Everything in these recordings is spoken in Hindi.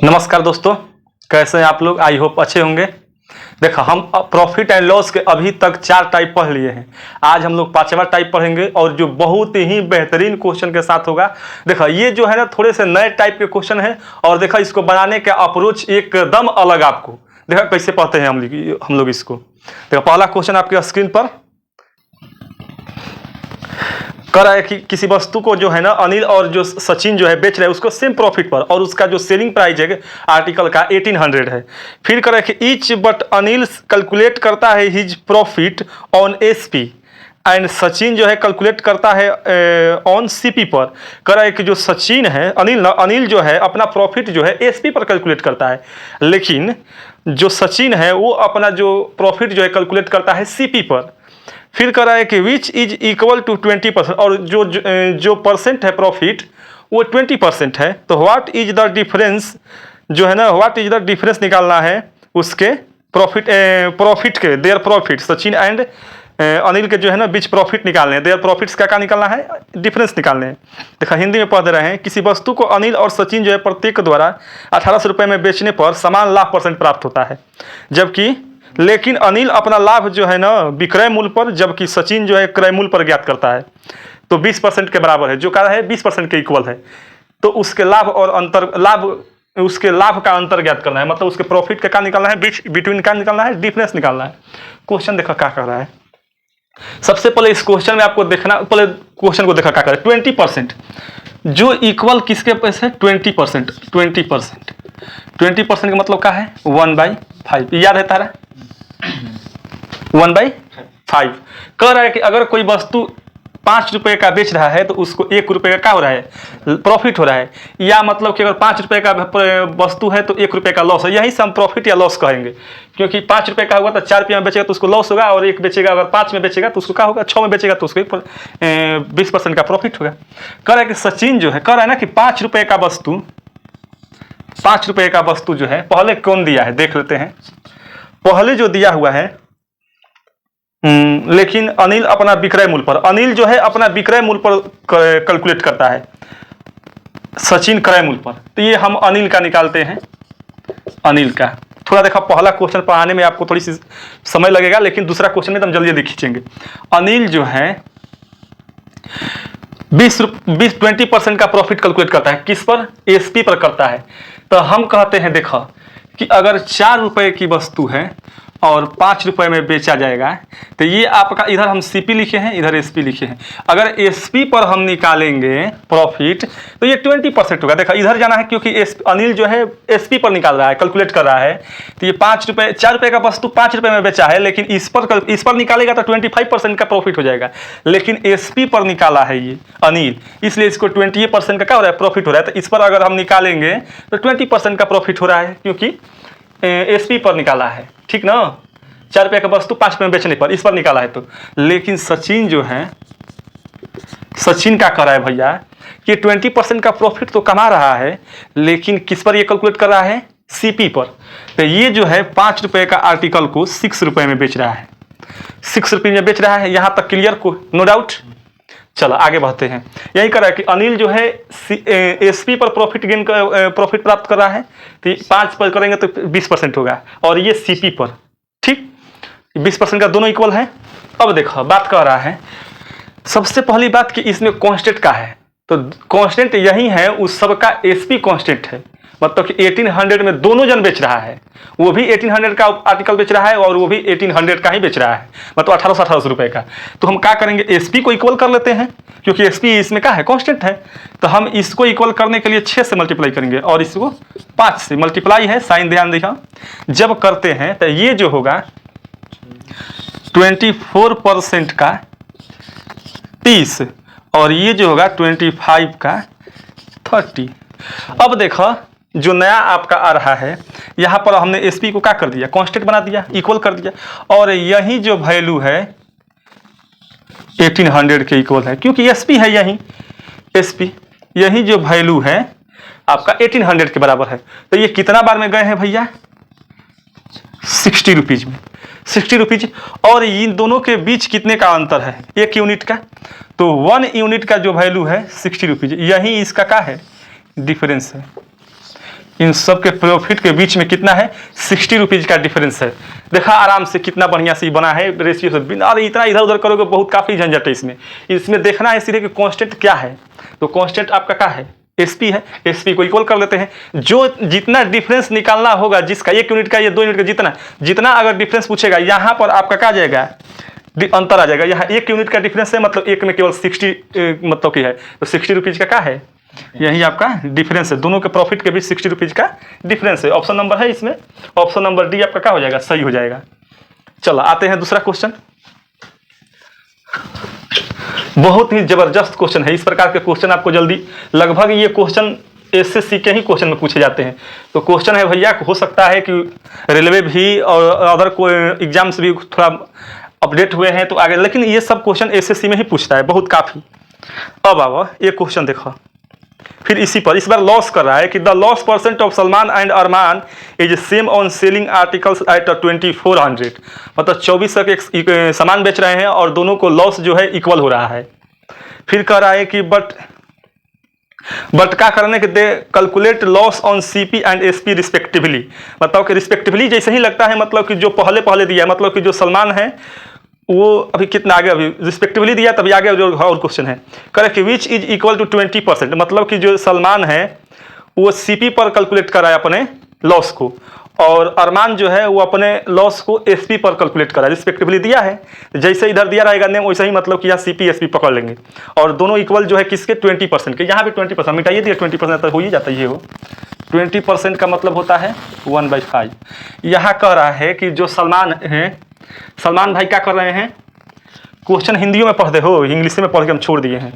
नमस्कार दोस्तों, कैसे हैं आप लोग। आई होप अच्छे होंगे। देखो, हम प्रॉफिट एंड लॉस के अभी तक 4 टाइप पढ़ लिए हैं। आज हम लोग 5वां टाइप पढ़ेंगे और जो बहुत ही बेहतरीन क्वेश्चन के साथ होगा। देखो, ये जो है ना थोड़े से नए टाइप के क्वेश्चन है और देखो इसको बनाने का अप्रोच एकदम अलग आपको। देखो कैसे पढ़ते हैं हम लोग इसको। देखो, पहला क्वेश्चन आपके स्क्रीन पर कर रहा है कि किसी वस्तु को जो है ना अनिल और जो सचिन जो है बेच रहे हैं उसको सेम प्रॉफिट पर, और उसका जो सेलिंग प्राइस है आर्टिकल का 1800 है। फिर कर रहा है कि ईच बट अनिल कैलकुलेट करता है his profit on SP and Sachin जो है कैलकुलेट करता है ऑन सीपी पर। कर रहा है कि जो सचिन है अनिल जो है अपना प्रॉफिट जो है एसपी पर कैलकुलेट करता है, लेकिन जो सचिन है वो अपना जो प्रॉफिट जो है कैलकुलेट करता है सीपी पर। फिर कर रहा है कि विच इज इक्वल टू 20%, और जो परसेंट है प्रॉफिट वो 20% है। तो व्हाट इज द डिफरेंस जो है ना, व्हाट इज द डिफरेंस निकालना है उसके प्रॉफिट के, their profit Sachin and Anil के जो है ना बीच प्रॉफिट निकालने हैं। देयर प्रॉफिट्स का क्या निकालना है, डिफरेंस निकालने हैं। देखा हिंदी में पढ़ रहे हैं, किसी वस्तु को अनिल और सचिन जो है प्रत्येक द्वारा 1800 रुपये में बेचने पर समान लाभ % प्राप्त होता है, जबकि लेकिन अनिल अपना लाभ जो है ना विक्रय मूल्य पर, जबकि सचिन जो है क्रय मूल्य पर ज्ञात करता है। तो 20% के बराबर है, जो कह रहा है 20% के इक्वल है। तो उसके लाभ और उसके लाभ का अंतर ज्ञात करना है, मतलब उसके प्रॉफिट का क्या निकालना है, बिटवीन क्या निकालना है, डिफरेंस निकालना है। क्वेश्चन देखा क्या कर रहा है। सबसे पहले इस क्वेश्चन में आपको देखना, पहले क्वेश्चन को देखा क्या कर रहा है। 20% जो इक्वल किसके पास है, 20%। 20% का मतलब क्या है, 1/5। याद है तारा, 1/5। कह रहा है कि अगर कोई वस्तु 5 रुपए का बेच रहा है तो उसको 1 रुपए का क्या हो रहा है, प्रॉफिट हो रहा है। या मतलब कि अगर 5 रुपए का वस्तु है तो 1 रुपए का लॉस है। यही से हम प्रॉफिट या लॉस कहेंगे, क्योंकि 5 रुपए का होगा तो 4 रुपये में बेचेगा तो उसको लॉस होगा, और 1 बेचेगा अगर 5 में बेचेगा तो उसको क्या होगा, 6 में बेचेगा तो उसको 20% का प्रॉफिट होगा। कह रहा है कि सचिन जो है, कह रहा है ना कि 5 रुपए का वस्तु जो है पहले कौन दिया है देख लेते हैं। पहले जो दिया हुआ है, लेकिन अनिल अपना विक्रय मूल्य पर, अनिल जो है अपना विक्रय मूल्य पर कैलकुलेट करता है, सचिन क्रय मूल्य पर। तो ये हम अनिल का निकालते हैं, अनिल का। थोड़ा देखा, पहला क्वेश्चन पढ़ाने में आपको थोड़ी सी समय लगेगा, लेकिन दूसरा क्वेश्चन में तो हम जल्दी खींचेंगे। अनिल जो है 20% का प्रॉफिट कैलकुलेट करता है, किस पर, एसपी पर करता है। तो हम कहते हैं देखो कि अगर 4 रुपए की वस्तु है और 5 रुपए में बेचा जाएगा, तो ये आपका, इधर हम सीपी लिखे हैं, इधर एसपी लिखे हैं। अगर एसपी पर हम निकालेंगे प्रॉफिट तो ये 20% होगा। देखा, इधर जाना है क्योंकि अनिल जो है एसपी पर निकाल रहा है, कैलकुलेट कर रहा है। तो ये 4 रुपए का वस्तु 5 रुपए में बेचा है, लेकिन इस पर निकालेगा तो 25% का प्रॉफिट हो जाएगा, लेकिन एसपी पर निकाला है ये अनिल, इसलिए इसको 20% का क्या हो रहा है, प्रॉफिट हो रहा है। तो इस पर अगर हम निकालेंगे तो 20% का प्रॉफिट हो रहा है, क्योंकि एसपी पर निकाला है, ठीक ना। 4 रुपये का वस्तु 5 रुपये में बेचने पर, इस पर निकाला है। तो लेकिन सचिन जो है, सचिन क्या कर रहा है भैया कि 20% का प्रॉफिट तो कमा रहा है, लेकिन किस पर ये कैलकुलेट कर रहा है, सीपी पर। तो ये जो है 5 रुपये का आर्टिकल को 6 रुपये में बेच रहा है, 6 रुपये में बेच रहा है। यहाँ तक क्लियर को, नो डाउट। चलो आगे बढ़ते हैं। यही कर रहा है कि अनिल जो है एसपी पर प्रॉफिट प्राप्त कर रहा है, तो 5 पर करेंगे तो 20% होगा, और ये सीपी पर, ठीक 20% का दोनों इक्वल है। अब देखो बात कर रहा है, सबसे पहली बात कि इसमें कांस्टेंट का है, तो कांस्टेंट यही है, उस सबका एसपी कांस्टेंट है। मतलब कि 1800 में दोनों जन बेच रहा है, वो भी 1800 का आर्टिकल बेच रहा है और वो भी 1800 का ही बेच रहा है, मतलब 1800 रुपए का। तो हम क्या करेंगे, एसपी को इक्वल कर लेते हैं, क्योंकि एसपी इसमें क्या है, कांस्टेंट है। तो हम इसको इक्वल करने के लिए 6 से मल्टीप्लाई करेंगे और इसको 5 से। मल्टीप्लाई है, साइन ध्यान देखा, जब करते हैं तो ये जो होगा 24% का 30, और ये जो होगा 25 का 30। अब देखो जो नया आपका आ रहा है, यहाँ पर हमने एसपी को क्या कर दिया, कांस्टेंट बना दिया, इक्वल कर दिया, और यही जो वैल्यू है 1800 के इक्वल है, क्योंकि एसपी है यही, एसपी यही जो वैल्यू है आपका 1800 के बराबर है। तो ये कितना बार में गए हैं भैया, 60 रुपीज में, 60 रुपीज। और इन दोनों के बीच कितने का अंतर है, 1 यूनिट का। तो 1 यूनिट का जो वैल्यू है 60 रुपीज, यही इसका क्या है, डिफरेंस है। इन सब के प्रॉफिट के बीच में कितना है, 60 रुपीज़ का डिफरेंस है। देखा आराम से कितना बढ़िया से बना है रेशियो से। बिना अरे इतना इधर उधर करोगे बहुत काफ़ी झंझट है इसमें। इसमें देखना है सीधे कि कांस्टेंट क्या है। तो कांस्टेंट आपका क्या है, एसपी है। एसपी को इक्वल कर देते हैं। जो जितना डिफरेंस निकालना होगा, जिसका 1 यूनिट का या 2 यूनिट का, जितना जितना अगर डिफरेंस पूछेगा, यहाँ पर आपका क्या जाएगा, अंतर आ जाएगा। यहाँ 1 यूनिट का डिफरेंस है, मतलब एक में केवल 60 मतलब की है, तो 60 रुपीज़ का क्या है, यही आपका डिफरेंस है। दोनों के प्रॉफिट के बीच 60 रुपीज़ का डिफरेंस है। ऑप्शन नंबर है इसमें, ऑप्शन नंबर डी आपका क्या हो जाएगा, सही हो जाएगा। चलो आते हैं दूसरा क्वेश्चन। बहुत ही जबरदस्त क्वेश्चन है। इस प्रकार के क्वेश्चन आपको जल्दी, लगभग ये क्वेश्चन एसएससी के ही क्वेश्चन में पूछे जाते हैं। तो क्वेश्चन है भैया, हो सकता है कि रेलवे भी और अदर कोई एग्जाम्स भी थोड़ा अपडेट हुए हैं तो आगे, लेकिन ये सब क्वेश्चन एसएससी में ही पूछता है बहुत काफ़ी। अब आओ एक क्वेश्चन देखो, फिर इसी पर इस बार लॉस कर रहा है कि the loss percent of Salman and Arman is same on selling articles at 2400, मतलब 2400 के सामान बेच रहे हैं और दोनों को लॉस जो है इक्वल हो रहा है। फिर कह रहा है कि बट क्या करने के दे calculate loss on CP and SP respectively, मतलब कि रिस्पेक्टिवली जैसे ही लगता है, मतलब कि जो पहले दिया है, मतलब कि जो सलमान है वो अभी कितना आगे, अभी रिस्पेक्टिवली दिया तभी आगे जो और क्वेश्चन है करेक्ट कि विच इज इक्वल टू 20%, मतलब कि जो सलमान है वो सीपी पर कैलकुलेट कर रहा है अपने लॉस को, और अरमान जो है वो अपने लॉस को एसपी पर कैलकुलेट कर रहा है। रिस्पेक्टिवली दिया है, जैसे इधर दिया रहेगा नेम वैसे ही, मतलब कि यहाँ सीपी एसपी पकड़ लेंगे, और दोनों इक्वल जो है किसके, 20% के। यहाँ भी 20% मिटाइए दिया, 20% तो हो ही जाता है। ये हो 20% का मतलब होता है 1/5। यहाँ कह रहा है कि जो सलमान है, सलमान भाई क्या कर रहे हैं, क्वेश्चन हिंदी में पढ़ते हो, इंग्लिश में पढ़ के हम छोड़ दिए हैं,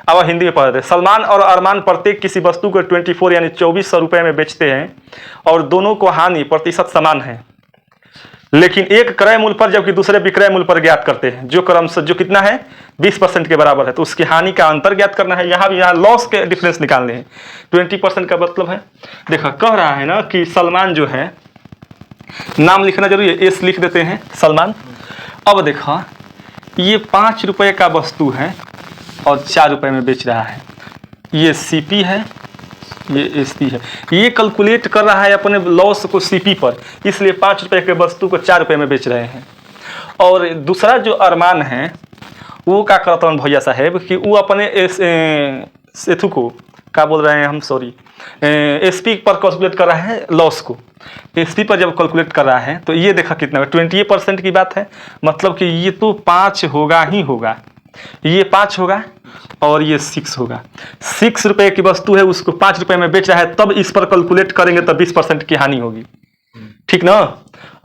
अब हिंदी में पढ़ते हैं। सलमान और अरमान प्रत्येक किसी वस्तु को 24 यानी 2400 रुपये में बेचते हैं और दोनों को हानि प्रतिशत समान है, लेकिन एक क्रय मूल्य पर जबकि दूसरे विक्रय मूल्य पर ज्ञात करते हैं, जो क्रमशः जो कितना है 20% के बराबर है, तो उसकी हानि का अंतर ज्ञात करना है। यहाँ भी यहाँ लॉस के डिफरेंस निकालने हैं। 20% का मतलब है, देखो कह रहा है ना कि सलमान जो है, नाम लिखना जरूरी है, एस लिख देते हैं सलमान। अब देखा ये 5 रुपये का वस्तु है और 4 रुपये में बेच रहा है, ये सीपी है, ये एसपी है। ये कैलकुलेट कर रहा है अपने लॉस को सीपी पर, इसलिए 5 रुपये के वस्तु को 4 रुपये में बेच रहे हैं। और दूसरा जो अरमान है वो क्या करता हूँ भैया साहेब कि वो अपने सेथु को क्या बोल रहे हैं हम, सॉरी, एसपी पर कैलकुलेट कर रहा है लॉस को। एसपी पर जब कैलकुलेट कर रहा है तो ये देखा कितना 28% की बात है, मतलब कि ये तो 5 होगा ही होगा, ये 5 होगा और ये 6 होगा। 6 रुपये की वस्तु है, उसको 5 रुपये में बेच रहा है, तब इस पर कैलकुलेट करेंगे तब 20% की हानि होगी, ठीक ना।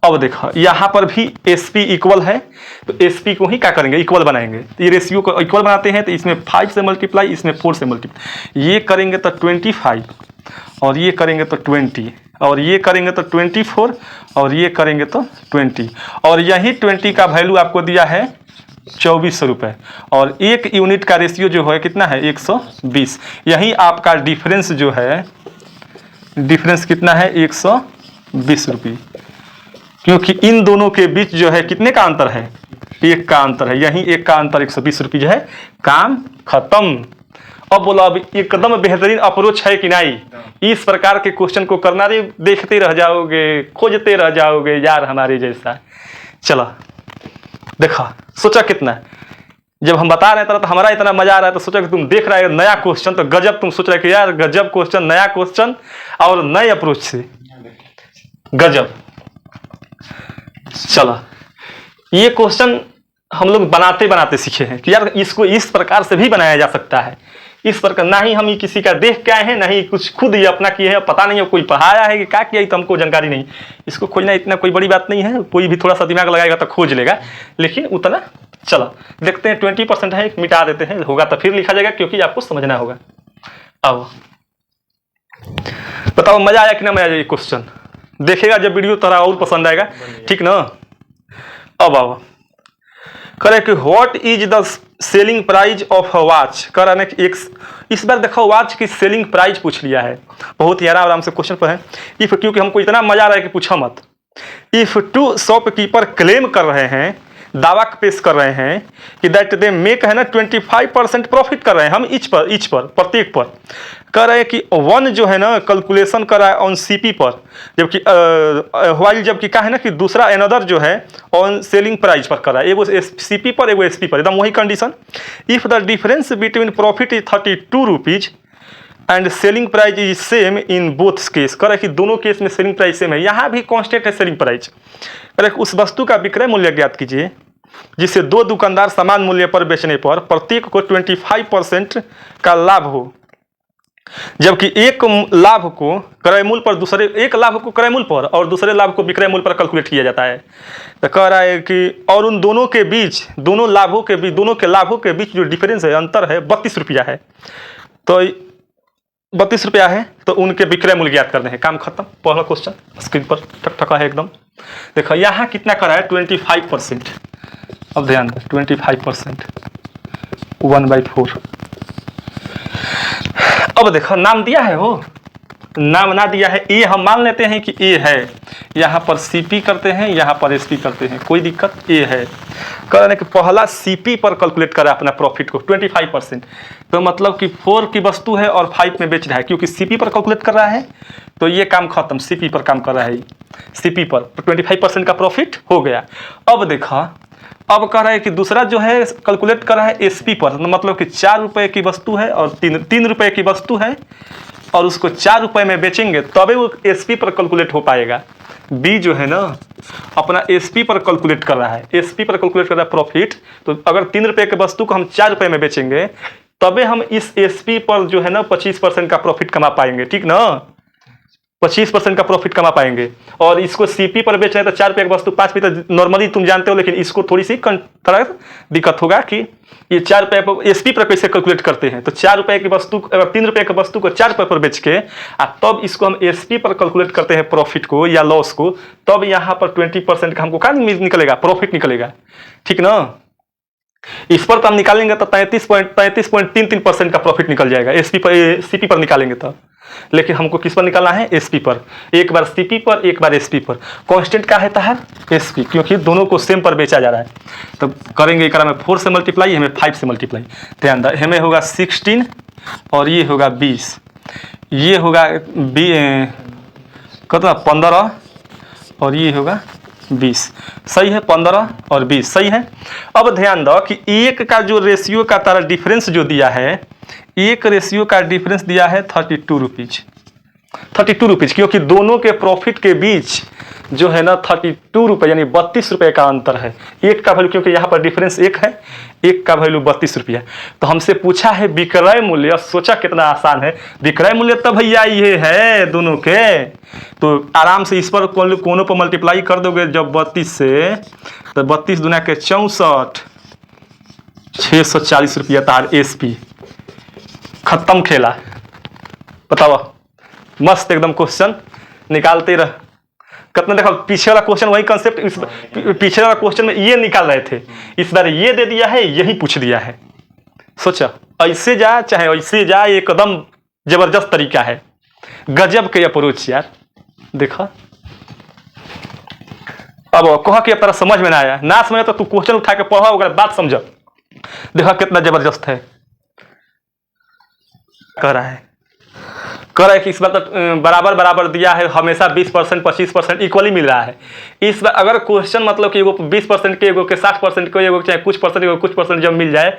अब देखो यहाँ पर भी एसपी इक्वल है, तो एसपी को ही क्या करेंगे, इक्वल बनाएंगे। ये रेशियो को इक्वल बनाते हैं, तो इसमें 5 से मल्टीप्लाई, इसमें 4 से मल्टीप्लाई, ये करेंगे तो 25 और ये करेंगे तो 20 और ये करेंगे तो 24 और ये करेंगे तो 20, और यही 20 का वैल्यू आपको दिया है 2400 रुपये, और 1 यूनिट का रेशियो जो है कितना है 120। यही आपका डिफरेंस जो है, डिफरेंस कितना है 120 रुपये, क्योंकि इन दोनों के बीच जो है कितने का अंतर है, 1 का अंतर है। यही 1 का अंतर 120 रुपये जो है, काम खत्म। अब बोलो अब एकदम बेहतरीन अप्रोच है कि नहीं, इस प्रकार के क्वेश्चन को करना, रे देखते रह जाओगे, खोजते रह जाओगे यार हमारे जैसा। चलो देखा, सोचा कितना, जब हम बता रहे थे तो हमारा इतना मजा आ रहा है, तो सोचा कि तुम देख रहे हो नया क्वेश्चन, तो गजब तुम सोच रहे कि यार गजब क्वेश्चन, नया क्वेश्चन और नए अप्रोच से गजब। चलो ये क्वेश्चन हम लोग बनाते बनाते सीखे हैं कि यार इसको इस प्रकार से भी बनाया जा सकता है। इस प्रकार ना ही हम किसी का देख के आए हैं, ना ही कुछ खुद ये अपना किए हैं, पता नहीं है कोई पढ़ाया है कि क्या किया, तो हमको जानकारी नहीं। इसको खोजना इतना कोई बड़ी बात नहीं है, कोई भी थोड़ा सा दिमाग लगाएगा तो खोज लेगा, लेकिन उतना। चलो देखते हैं 20% है, मिटा देते हैं, होगा तो फिर लिखा जाएगा, क्योंकि आपको समझना होगा। अब बताओ मजा आया कि ना मजा आया, ये क्वेश्चन देखेगा जब वीडियो तरह और पसंद आएगा, ठीक ना। अब आओ करे कि what is the selling price of a watch, कर रहा एक इस बार देखो वॉच की सेलिंग प्राइस पूछ लिया है, बहुत ही आराम से क्वेश्चन पर है। क्योंकि हमको इतना मजा आ रहा है कि पूछो मत। इफ 2 शॉपकीपर क्लेम कर रहे हैं दावा पेश कर रहे हैं कि दैट दे मेक है ना 25% प्रॉफिट कर रहे हैं हम इच पर प्रत्येक पर कह रहे हैं कि वन जो है ना कैलकुलेशन कर रहा है ऑन सीपी पर, जबकि वाइल जबकि क्या है ना कि दूसरा अनदर जो है ऑन सेलिंग प्राइस पर कर रहा है, एगो सीपी पर एगो एसपी पर, एकदम वही condition. If the difference between profit is 32 rupees and selling price is same in both case, कह रहा है कि दोनों केस में सेलिंग प्राइस सेम है, यहाँ भी कांस्टेंट है सेलिंग प्राइस। कह रहा है उस वस्तु का विक्रय मूल्य ज्ञात कीजिए जिससे दो दुकानदार समान मूल्य पर बेचने पर प्रत्येक को 25% का लाभ हो, जबकि एक लाभ को क्रय मूल्य पर दूसरे एक लाभ को क्रय मूल्य पर और दूसरे लाभ को विक्रय मूल्य पर कैलकुलेट किया जाता है। तो कह रहा है कि और उन दोनों के बीच दोनों के लाभों के बीच जो डिफरेंस है अंतर है 32 रुपया है, तो 32 रुपया है, तो उनके विक्रय मूल्य ज्ञात करने हैं। काम खत्म। पहला क्वेश्चन स्क्रीन पर ठक है एकदम। देखो यहाँ कितना करा है 25%। अब ध्यान दे 25% 1/4। अब देखो नाम दिया है, वो नाम ना दिया है, ए हम मान लेते हैं कि ए है, यहाँ पर सीपी करते हैं, यहाँ पर एसपी करते हैं, कोई दिक्कत। ए है कह रहे हैं कि पहला सीपी पर कैलकुलेट करा अपना प्रॉफिट को 25%, तो मतलब कि 4 की वस्तु है और 5 में बेच रहा है, क्योंकि सीपी पर कैलकुलेट कर रहा है, तो ये काम खत्म। सीपी पर काम कर रहा है, सीपी पर 25% का प्रॉफिट हो गया। अब देखा, अब कह रहा है कि दूसरा जो है कैलकुलेट कर रहा है एसपी पर, मतलब कि 4 रुपये की वस्तु है और 3 रुपये की वस्तु है और उसको 4 रुपये में बेचेंगे तभी वो एसपी पर कैलकुलेट हो पाएगा। बी जो है ना अपना एसपी पर कैलकुलेट कर रहा है, एसपी पर कैलकुलेट कर रहा है प्रॉफिट, तो अगर 3 रुपये की वस्तु को हम 4 रुपये में बेचेंगे तबे हम इस एसपी पर जो है ना 25% का प्रॉफिट कमा पाएंगे, ठीक ना, 25% का प्रॉफिट कमा पाएंगे। और इसको सीपी पर बेच रहे हैं तो 4 रुपये की वस्तु 5 रुपये तो नॉर्मली तुम जानते हो, लेकिन इसको थोड़ी सी दिक्कत होगा कि ये 4 रुपये पर एसपी पर कैसे कैलकुलेट करते हैं। तो 4 रुपये की वस्तु, अगर 3 रुपये की वस्तु को 4 रुपये पर बेच के तब इसको हम एसपी पर कैलकुलेट करते हैं प्रॉफिट को या लॉस को, तब यहाँ पर 20% का हमको क्या निकलेगा, प्रॉफिट निकलेगा, ठीक ना। इस पर तो हम निकालेंगे तो 33.33% का प्रॉफिट निकल जाएगा एसपी पर, सीपी पर निकालेंगे तो। लेकिन हमको किस पर निकालना है, एसपी पर, एक बार सीपी पर एक बार एसपी पर। कांस्टेंट क्या है ताहर, एसपी, क्योंकि दोनों को सेम पर बेचा जा रहा है। तो करेंगे एक में 4 से मल्टीप्लाई, हमें 5 से मल्टीप्लाई, ध्यान दे, हमें होगा 16 और ये होगा 20, ये होगा कितना 15 और ये होगा 20, सही है, 15 और 20 सही है। अब ध्यान दो कि एक का जो रेशियो का तारा डिफरेंस जो दिया है, एक रेशियो का डिफरेंस दिया है 32 रुपीज, 32 रुपीज, क्योंकि दोनों के प्रॉफिट के बीच जो है ना 32 रुपये यानी 32 रुपये का अंतर है। एक का वैल्यू, क्योंकि यहाँ पर डिफरेंस एक है, एक का वैल्यू 32 रुपया। तो हमसे पूछा है विक्रय मूल्य, सोचा कितना आसान है, विक्रय मूल्य तो भैया ये है दोनों के, तो आराम से इस पर कोनों पर मल्टीप्लाई कर दोगे जब 32 से, तो 32 दुना के 64, 640 रुपया तार एसपी, खत्म खेला। बताओ, मस्त एकदम क्वेश्चन निकालते रह। कितना देखो पीछे वाला क्वेश्चन वही कंसेप्ट, इस पीछे वाला क्वेश्चन में ये निकाल रहे थे, इस बार ये दे दिया है, यही पूछ दिया है। सोचा ऐसे जा चाहे ऐसे जा, एकदम जबरदस्त तरीका है, गजब के अप्रोच यार। देखा अब कहा कि अब तेरा समझ में ना आया, ना समझ तो तू क्वेश्चन उठा के पढ़ा होगा, बात समझ। देखा कितना जबरदस्त है। कह रहा है कि इस बार तो बराबर बराबर दिया है, हमेशा 20% 25% इक्वली मिल रहा है। इस बार अगर क्वेश्चन मतलब कि एगो 20% के, एगो के 60% के, एगो चाहे कुछ परसेंट जब मिल जाए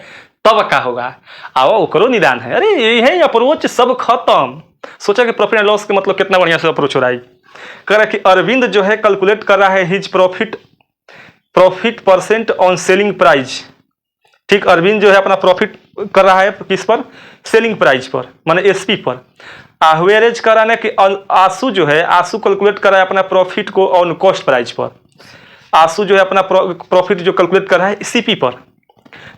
तब क्या होगा, आओ करो निदान है। अरे यही अप्रोच सब खत्म। सोचा कि प्रॉफिट एंड लॉस के मतलब कितना बढ़िया से अप्रोच हो रहा है। कह रहा है कि अरविंद जो है कैलकुलेट कर रहा है his profit percent on selling price, ठीक, अरविंद जो है अपना प्रॉफिट कर रहा है किस पर, सेलिंग प्राइस पर, माने एसपी पर। वेरेज कर रहा है कि आंसू जो है, आंसू कैलकुलेट कर रहा है अपना प्रॉफिट को ऑन कॉस्ट प्राइस पर। आंसू जो है अपना प्रॉफिट जो कैलकुलेट कर रहा है सीपी पर।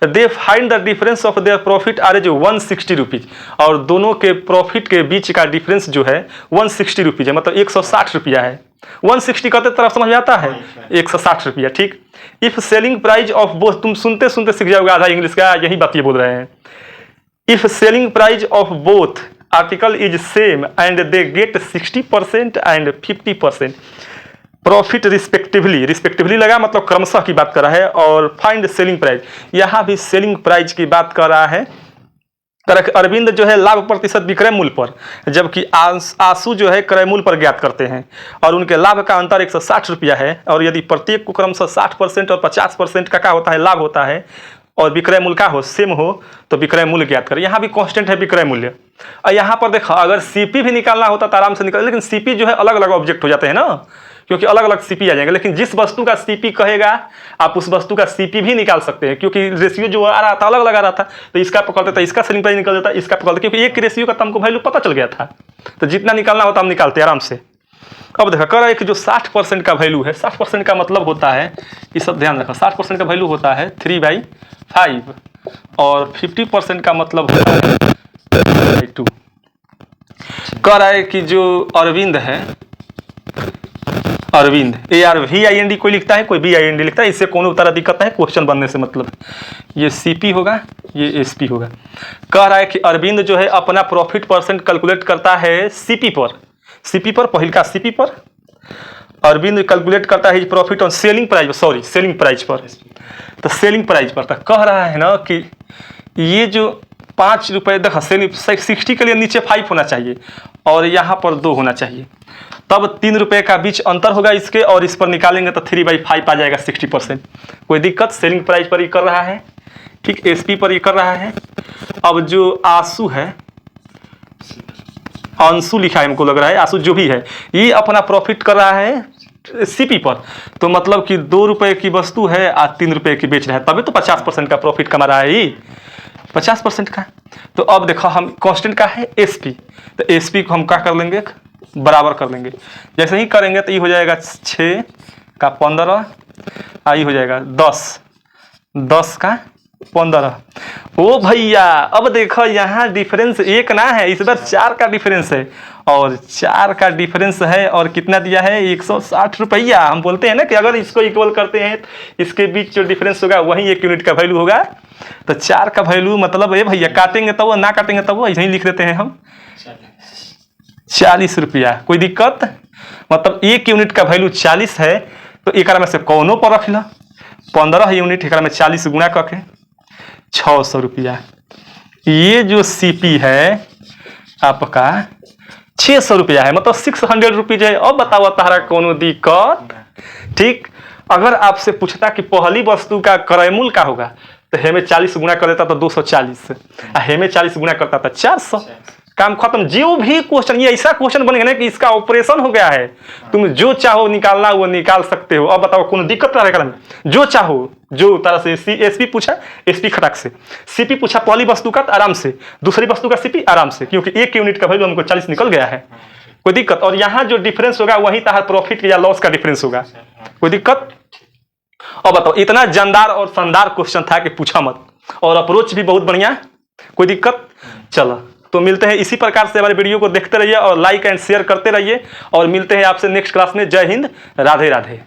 They find the difference of their profit are जो 160 रुपीज, और दोनों के प्रॉफिट के बीच का डिफरेंस जो है 160 रुपीज है, मतलब 160 रुपया है। 160 कहते तरफ समझ में आता है, 160 रुपया, ठीक। If selling price of both, तुम सुनते सुनते सीख जाओगे आधा इंग्लिश का, यही बात ये बोल रहे हैं। If selling price of both article is same and they get 60% and 50%, profit respectively लगा, मतलब क्रमशः की बात कर रहा है। और फाइंड सेलिंग प्राइस, यहाँ भी सेलिंग प्राइस की बात कर रहा है। अरविंद जो है लाभ प्रतिशत विक्रय मूल्य पर, जबकि आंसू जो है क्रय मूल्य पर ज्ञात करते हैं और उनके लाभ का अंतर 160 रुपया है। और यदि प्रत्येक को क्रमशः 60% और 50% का क्या होता है लाभ होता है और विक्रय मूल्य का हो सेम हो तो विक्रय मूल्य ज्ञात करें। यहाँ भी कांस्टेंट है विक्रय मूल्य। और यहाँ पर देखो अगर सीपी भी निकालना होता तो आराम से निकल, लेकिन सीपी जो है अलग अलग ऑब्जेक्ट हो जाते हैं ना, क्योंकि अलग अलग सीपी आ जाएंगे। लेकिन जिस वस्तु का सीपी कहेगा आप उस वस्तु का सीपी भी निकाल सकते हैं, क्योंकि रेशियो जो आ रहा था अलग अलग आ रहा था। तो इसका पकड़ते था, इसका सेलिंग प्राइस निकल जाता, इसका पकड़ते, क्योंकि एक रेशियो का हमको वैल्यू पता चल गया था। तो जितना निकालना होता हम निकालते आराम से। अब देखो कर रहा है कि जो 60% का वैल्यू है, 60% का मतलब होता है, ये सब ध्यान रखो, 60% का वैल्यू होता है 3/5 और 50% का मतलब होता है 2। कह रहा है कि जो अरविंद है, अरविंद ARVIND कोई लिखता है, कोई BIND लिखता है, इससे कोनो तरह दिक्कत है क्वेश्चन बनने से। मतलब ये CP होगा, ये SP होगा। कह रहा है कि अरविंद जो है अपना प्रॉफिट परसेंट कैलकुलेट करता है CP पर पहिल का CP पर। अरविंद कैलकुलेट करता है profit on selling price, sorry selling price पर। तो सेलिंग प्राइस पर तो कह रहा है ना कि ये जो 5 रुपये, देखो 60 के लिए नीचे 5 होना चाहिए और यहाँ पर 2 होना चाहिए, तब 3 रुपये का बीच अंतर होगा इसके, और इस पर निकालेंगे तो 3/5 आ जाएगा 60%। कोई दिक्कत, सेलिंग प्राइस पर ही कर रहा है, ठीक, SP पर ही कर रहा है। अब जो आंसू है, अंशु लिखा है हमको लग रहा है, आंसू जो भी है, ये अपना प्रॉफिट कर रहा है CP पर। तो मतलब कि 2 रुपये की वस्तु है और 3 रुपये की बेच रहा है, तभी तो 50% का प्रॉफिट कमा रहा है, 50% का। तो अब देखो हम कांस्टेंट का है SP, तो SP को हम क्या कर लेंगे, बराबर कर लेंगे। जैसे ही करेंगे तो ये हो जाएगा 6 का 15, आई हो जाएगा 10 का 15। ओ भैया अब देखो यहाँ डिफरेंस 1 ना है, इस बार 4 का डिफरेंस है, और 4 का डिफरेंस है और कितना दिया है 160 रुपया। हम बोलते हैं ना कि अगर इसको इक्वल करते हैं इसके बीच जो डिफरेंस होगा वही 1 यूनिट का वैल्यू होगा। तो 4 का वैल्यू मतलब ये भैया काटेंगे तब, ना काटेंगे तब, ऐसे ही लिख देते हैं हम 40 रुपया। कोई दिक्कत, मतलब 1 यूनिट का वैल्यू 40 है, तो एक में से कौनों पर रख लो 15 यूनिट, एक में 40 गुणा करके 600 रुपया। ये जो CP है आपका 600 रुपया है, मतलब 600 रुपीज है। अब बताओ तारा कोनो दिक्कत, ठीक। अगर आपसे पूछता कि पहली वस्तु का क्रय मूल्य का होगा तो हेमे 40 गुणा कर देता तो 240, हेमे 40 गुणा करता था 400, काम खत्म। जो भी क्वेश्चन, ये ऐसा क्वेश्चन बनेगा ना कि इसका ऑपरेशन हो गया है, तुम जो चाहो निकालना वो निकाल सकते हो। अब बताओ कौन दिक्कत रहेगा, जो चाहो जो तरह से। SP पूछा SP खटाक से, CP पूछा पहली वस्तु का आराम से, दूसरी वस्तु का CP आराम से, क्योंकि 1 यूनिट का वैल्यू हमको 40 निकल गया है। कोई दिक्कत, और यहाँ जो डिफरेंस होगा वही तार प्रॉफिट या लॉस का डिफरेंस होगा। कोई दिक्कत। अब बताओ इतना जानदार और शानदार क्वेश्चन था कि पूछा मत, और अप्रोच भी बहुत बढ़िया। कोई दिक्कत। चलो तो मिलते हैं इसी प्रकार से, हमारे वीडियो को देखते रहिए और लाइक एंड शेयर करते रहिए, और मिलते हैं आपसे नेक्स्ट क्लास में। जय हिंद, राधे राधे।